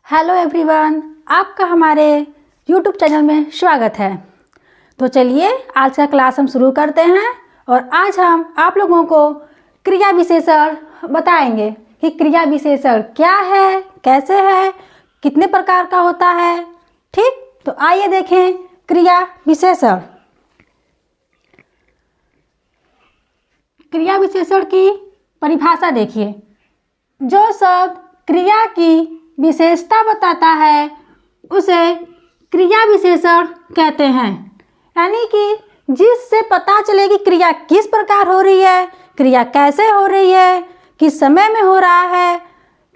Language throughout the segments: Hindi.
हेलो एवरीवन, आपका हमारे यूट्यूब चैनल में स्वागत है। तो चलिए आज का क्लास हम शुरू करते हैं और आज हम आप लोगों को क्रिया विशेषण बताएंगे कि क्रिया विशेषण क्या है, कैसे है, कितने प्रकार का होता है। ठीक, तो आइए देखें क्रिया विशेषण। क्रिया विशेषण की परिभाषा देखिए। जो शब्द क्रिया की विशेषता बताता है उसे क्रिया विशेषण कहते हैं। यानी कि जिससे पता चले कि क्रिया किस प्रकार हो रही है, क्रिया कैसे हो रही है, किस समय में हो रहा है,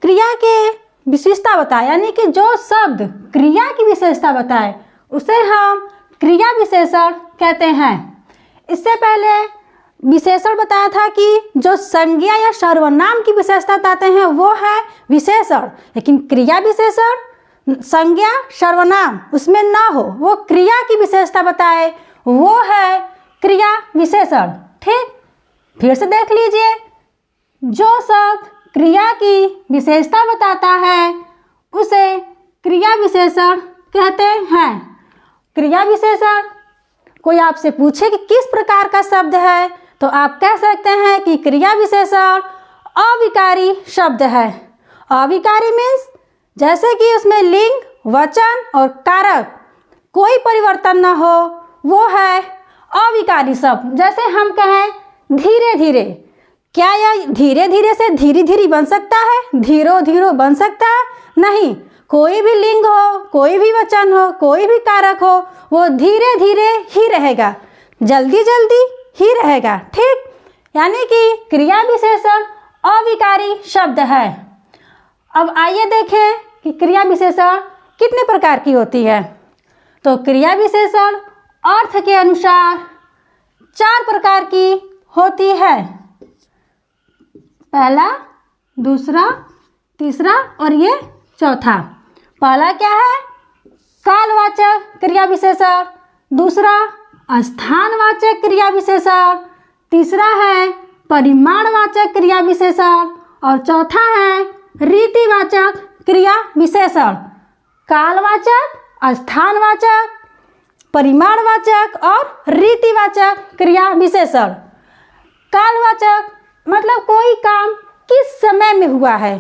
क्रिया के विशेषता बताए। यानी कि जो शब्द क्रिया की विशेषता बताए उसे हम क्रिया विशेषण कहते हैं। इससे पहले विशेषण बताया था कि जो संज्ञा या सर्वनाम की विशेषता बताते हैं वो है विशेषण, लेकिन क्रिया विशेषण संज्ञा सर्वनाम उसमें ना हो, वो क्रिया की विशेषता बताए वो है क्रिया विशेषण। ठीक, फिर से देख लीजिए। जो शब्द क्रिया की विशेषता बताता है उसे क्रिया विशेषण कहते हैं। क्रिया विशेषण कोई आपसे पूछे कि किस प्रकार का शब्द है तो आप कह सकते हैं कि क्रिया विशेषण अविकारी शब्द है। अविकारी मीन्स जैसे कि उसमें लिंग, वचन और कारक कोई परिवर्तन न हो, वो है अविकारी शब्द। जैसे हम कहें धीरे धीरे, क्या यह धीरे धीरे से धीरे धीरे बन सकता है, धीरो धीरो बन सकता है? नहीं। कोई भी लिंग हो, कोई भी वचन हो, कोई भी कारक हो, वो धीरे धीरे ही रहेगा, जल्दी जल्दी ही रहेगा। ठीक, यानी कि क्रिया विशेषण अविकारी शब्द है। अब आइए देखें कि क्रिया विशेषण कितने प्रकार की होती है। तो क्रिया विशेषण अर्थ के अनुसार 4 प्रकार की होती है। पहला, दूसरा, तीसरा और ये चौथा। पहला क्या है? कालवाचक क्रिया विशेषण। दूसरा स्थानवाचक क्रिया विशेषण। तीसरा है परिमाणवाचक क्रिया विशेषण और चौथा है रीतिवाचक क्रिया विशेषण। कालवाचक, स्थानवाचक, परिमाणवाचक और रीतिवाचक क्रिया विशेषण। कालवाचक मतलब कोई काम किस समय में हुआ है,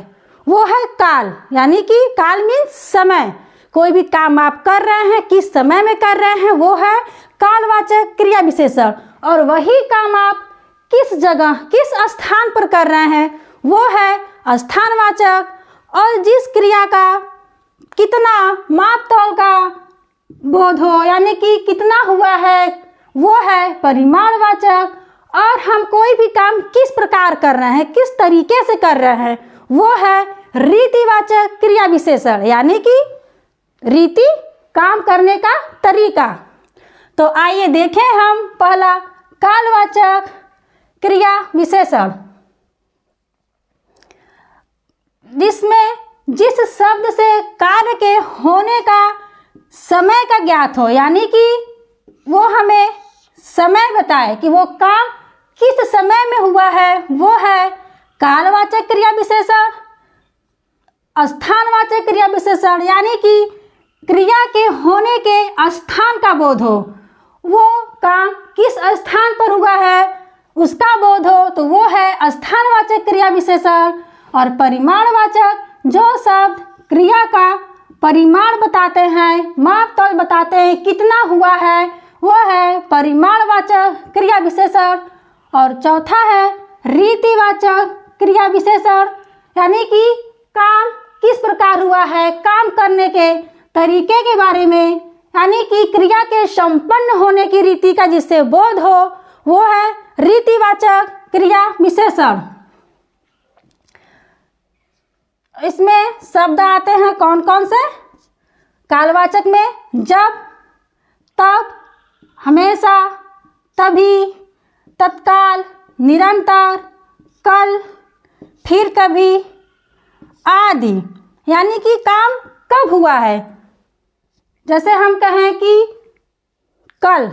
वो है काल। यानी कि काल मीन्स समय। कोई भी काम आप कर रहे हैं, किस समय में कर रहे हैं, वो है कालवाचक क्रिया विशेषण। और वही काम आप किस जगह, किस स्थान पर कर रहे हैं, वो है स्थानवाचक। और जिस क्रिया का कितना माप तौल का बोध हो, यानी कि कितना हुआ है, वो है परिमाणवाचक। और हम कोई भी काम किस प्रकार कर रहे हैं, किस तरीके से कर रहे हैं, वो है रीतिवाचक क्रिया विशेषण। यानी कि रीति काम करने का तरीका। तो आइए देखें हम पहला कालवाचक क्रिया विशेषण, जिसमें जिस शब्द से कार्य के होने का समय का ज्ञात हो, यानी कि वो हमें समय बताए कि वो काम किस समय में हुआ है, वो है कालवाचक क्रिया विशेषण। स्थानवाचक क्रिया विशेषण यानी कि क्रिया के होने के स्थान का बोध हो, वो काम किस स्थान पर हुआ है उसका बोध हो, तो वो है स्थानवाचक क्रिया विशेषण। और परिमाणवाचक, जो शब्द क्रिया का परिमाण बताते हैं, माप तौल बताते हैं, कितना हुआ है, वो है परिमाणवाचक क्रिया विशेषण। और चौथा है रीतिवाचक क्रिया विशेषण, यानी कि काम किस प्रकार हुआ है, काम करने के तरीके के बारे में, यानी कि क्रिया के संपन्न होने की रीति का जिससे बोध हो, वो है रीतिवाचक क्रिया विशेषण। इसमें शब्द आते हैं कौन कौन से? कालवाचक में जब, तब, हमेशा, तभी, तत्काल, निरंतर, कल, फिर कभी आदि। यानी कि काम कब हुआ है। जैसे हम कहें कि कल,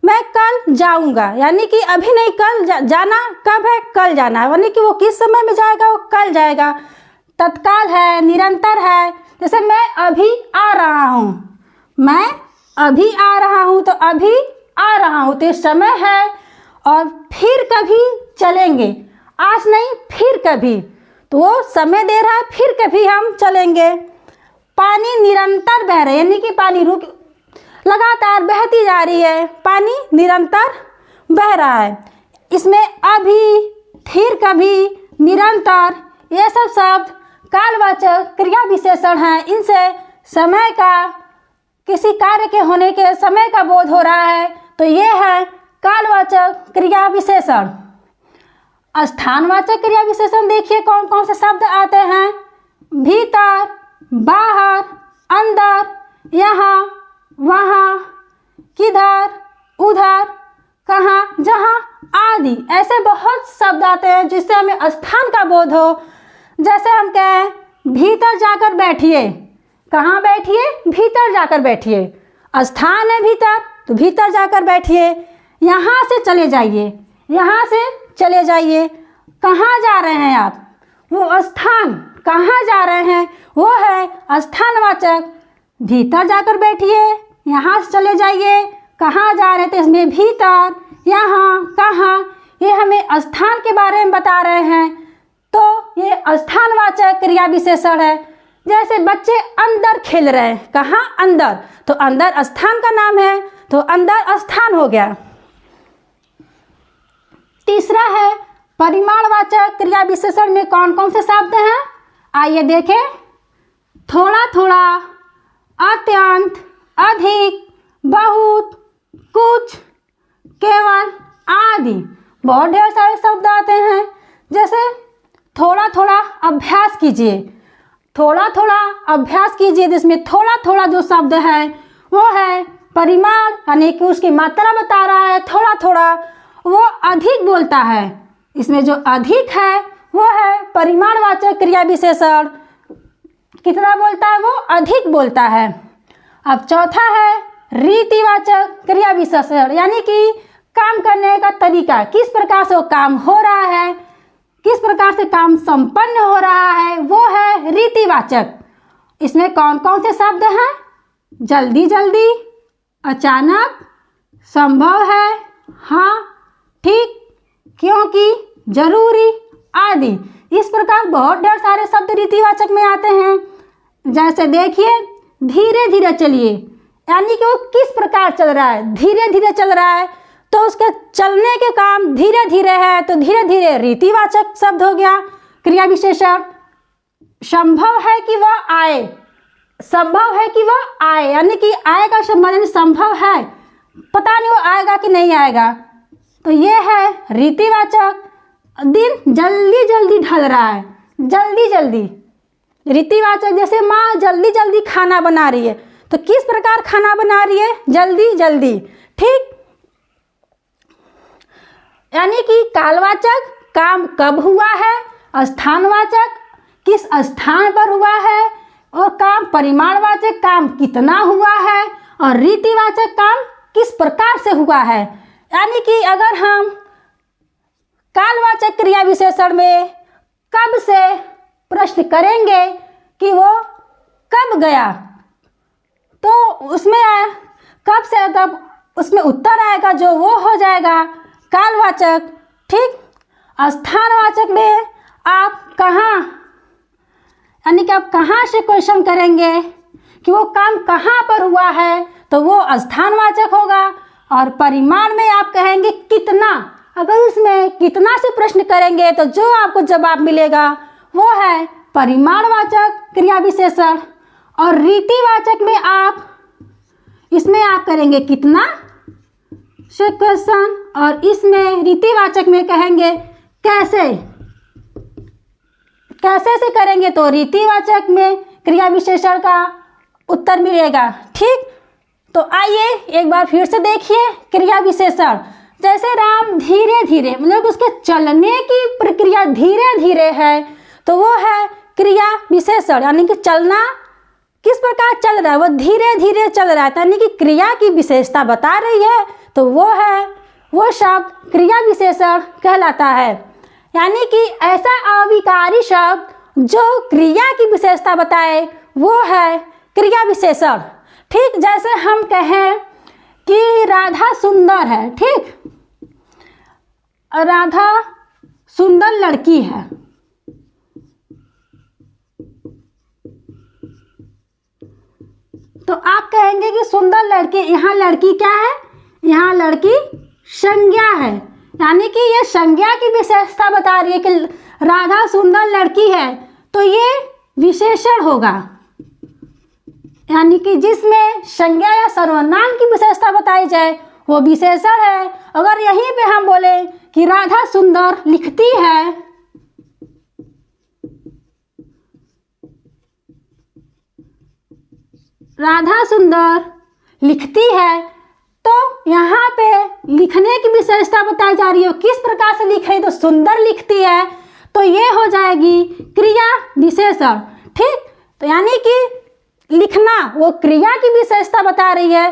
मैं कल जाऊंगा, यानी कि अभी नहीं, कल जाना कब है, कल जाना है, यानी कि वो किस समय में जाएगा, वो कल जाएगा। तत्काल है, निरंतर है, जैसे मैं अभी आ रहा हूँ, मैं अभी आ रहा हूँ, तो अभी आ रहा हूँ तो समय है, और फिर कभी चलेंगे, आज नहीं फिर कभी, तो वो समय दे रहा है, फिर कभी हम चलेंगे। पानी निरंतर बह रहा है, यानी कि पानी लगातार बहती जा रही है, पानी निरंतर बह रहा है। इसमें अभी, फिर कभी, निरंतर, ये सब शब्द कालवाचक क्रिया विशेषण हैं। इनसे समय का, किसी कार्य के होने के समय का बोध हो रहा है, तो ये है कालवाचक क्रिया विशेषण। स्थानवाचक क्रिया विशेषण देखिए कौन कौन से शब्द आते हैं। भीतर, बाहर, अंदर, यहाँ, वहाँ, किधर, उधर, कहाँ, जहाँ आदि, ऐसे बहुत शब्द आते हैं जिससे हमें स्थान का बोध हो। जैसे हम कहें भीतर जाकर बैठिए, कहाँ बैठिए, भीतर जाकर बैठिए, स्थान है भीतर तो भीतर जाकर बैठिए। यहाँ से चले जाइए, यहाँ से चले जाइए, कहाँ जा रहे हैं आप, वो स्थान, कहाँ जा रहे हैं वो है स्थानवाचक। भीतर जाकर बैठिए, यहाँ से चले जाइए, कहाँ जा रहे थे, इसमें भीतर, यहाँ, कहाँ, ये हमें स्थान के बारे में बता रहे हैं, तो ये स्थानवाचक क्रिया विशेषण है। जैसे बच्चे अंदर खेल रहे हैं, कहाँ, अंदर, तो अंदर स्थान का नाम है, तो अंदर स्थान हो गया। तीसरा है परिमाणवाचक क्रिया विशेषण में कौन कौन से शब्द हैं, आइए देखें। थोड़ा थोड़ा, अत्यंत, अधिक, बहुत, कुछ, केवल आदि, बहुत ढेर सारे शब्द आते हैं। जैसे थोड़ा थोड़ा अभ्यास कीजिए, थोड़ा थोड़ा अभ्यास कीजिए, जिसमें थोड़ा थोड़ा जो शब्द है वो है परिमाण, यानी कि उसकी मात्रा बता रहा है। थोड़ा थोड़ा वो अधिक बोलता है, इसमें जो अधिक है वो है परिमाणवाचक क्रिया विशेषण। कितना बोलता है वो, अधिक बोलता है। अब चौथा है रीतिवाचक क्रिया विशेषण, यानी कि काम करने का तरीका, किस प्रकार से वो काम हो रहा है, किस प्रकार से काम संपन्न हो रहा है, वो है रीतिवाचक। इसमें कौन कौन से शब्द हैं, जल्दी जल्दी, अचानक, संभव है, हाँ, ठीक, क्योंकि, जरूरी आदि। इस प्रकार बहुत ढेर सारे शब्द रीतिवाचक में आते हैं। जैसे देखिए धीरे धीरे चलिए, यानी कि वो किस प्रकार चल रहा है, धीरे धीरे चल रहा है, तो उसके चलने के काम धीरे धीरे है, तो धीरे धीरे रीतिवाचक शब्द हो गया, क्रिया विशेषण। संभव है कि वह आए, संभव है कि वह आए, यानी कि आएगा संबंध, संभव है, पता नहीं वो आएगा कि नहीं आएगा, तो ये है रीतिवाचक। दिन जल्दी जल्दी ढल रहा है, जल्दी जल्दी, रीतिवाचक। जैसे माँ जल्दी जल्दी खाना बना रही है, तो किस प्रकार खाना बना रही है, जल्दी जल्दी, ठीक। यानी कि कालवाचक काम कब हुआ है, स्थानवाचक किस स्थान पर हुआ है, और काम परिमाणवाचक काम कितना हुआ है, और रीतिवाचक काम किस प्रकार से हुआ है। यानी कि अगर हम कालवाचक क्रिया विशेषण में कब से प्रश्न करेंगे कि वो कब गया, तो उसमें कब से तब उसमें उत्तर आएगा जो वो हो जाएगा कालवाचक, ठीक। स्थानवाचक में आप कहाँ, यानी कि आप कहाँ से क्वेश्चन करेंगे कि वो काम कहाँ पर हुआ है, तो वो स्थानवाचक होगा। और परिमाण में आप कहेंगे कितना, अगर उसमें कितना से प्रश्न करेंगे तो जो आपको जवाब मिलेगा वो है परिमाणवाचक क्रिया विशेषण। और रीतिवाचक में आप, इसमें आप करेंगे कितना से क्वेश्चन, और इसमें रीतिवाचक में कहेंगे कैसे, कैसे से करेंगे तो रीतिवाचक में क्रिया विशेषण का उत्तर मिलेगा, ठीक। तो आइए एक बार फिर से देखिए क्रिया विशेषण। जैसे राम धीरे धीरे, मतलब उसके चलने की प्रक्रिया धीरे धीरे है, तो वो है क्रिया विशेषण, यानी कि चलना किस प्रकार चल रहा है, वो धीरे धीरे चल रहा है, यानी कि क्रिया की विशेषता बता रही है, तो वो है, वो शब्द क्रिया विशेषण कहलाता है। यानी कि ऐसा अविकारी शब्द जो क्रिया की विशेषता बताए वो है क्रिया विशेषण। ठीक, जैसे हम कहें कि राधा सुंदर है, ठीक, राधा सुंदर लड़की है। तो आप कहेंगे कि सुंदर लड़की, यहाँ लड़की क्या है? यहाँ लड़की संज्ञा है, यानी कि ये संज्ञा की विशेषता बता रही है कि राधा सुंदर लड़की है, तो ये विशेषण होगा, यानी कि जिसमें संज्ञा या सर्वनाम की विशेषता बताई जाए वो विशेषण है। अगर यहीं पे हम बोले कि राधा सुंदर लिखती है, राधा सुंदर लिखती है, तो यहाँ पे लिखने की विशेषता बताई जा रही है, किस प्रकार से लिख रही है, तो सुंदर लिखती है, तो ये हो जाएगी क्रिया विशेषण। ठीक, तो यानी कि लिखना वो क्रिया की विशेषता बता रही है,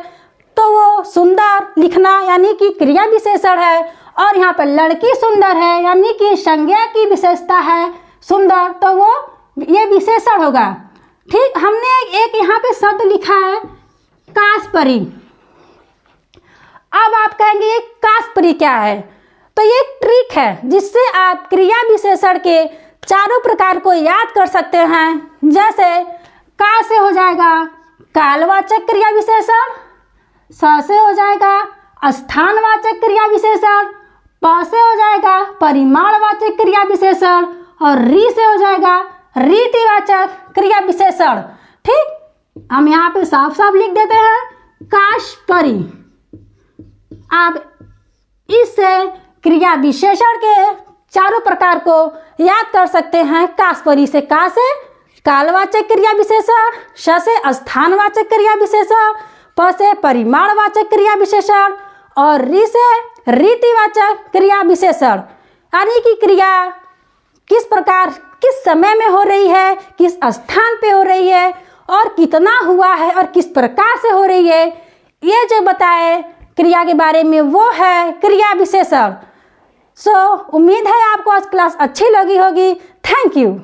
तो वो सुंदर लिखना यानी कि क्रिया विशेषण है। और यहाँ पर लड़की सुंदर है यानी कि संज्ञा की विशेषता है सुंदर, तो वो ये विशेषण होगा। ठीक, हमने एक यहाँ पे शब्द लिखा है कास्परी। अब आप कहेंगे ये कास्परी क्या है? तो ये एक ट्रिक है जिससे आप क्रिया विशेषण के चारों प्रकार को याद कर सकते हैं। जैसे का से हो जाएगा कालवाचक क्रिया विशेषण, स से हो जाएगा स्थानवाचक क्रिया विशेषण, प से हो जाएगा परिमाणवाचक क्रिया विशेषण और री से हो जाएगा रीतिवाचक क्रिया विशेषण। ठीक, हम यहाँ पे साफ साफ लिख देते हैं कास्परी। आप इससे क्रिया विशेषण के चारों प्रकार को याद कर सकते हैं। कास्परी से का से कालवाचक क्रिया विशेषण, श से स्थानवाचक क्रिया विशेषण, प से परिमाणवाचक क्रिया विशेषण और री से रीतिवाचक क्रिया विशेषण। यानी कि क्रिया किस प्रकार किस समय में हो रही है, किस स्थान पे हो रही है और कितना हुआ है और किस प्रकार से हो रही है, ये जो बताए क्रिया के बारे में वो है क्रिया विशेषण। उम्मीद है आपको आज क्लास अच्छी लगी होगी। Thank you.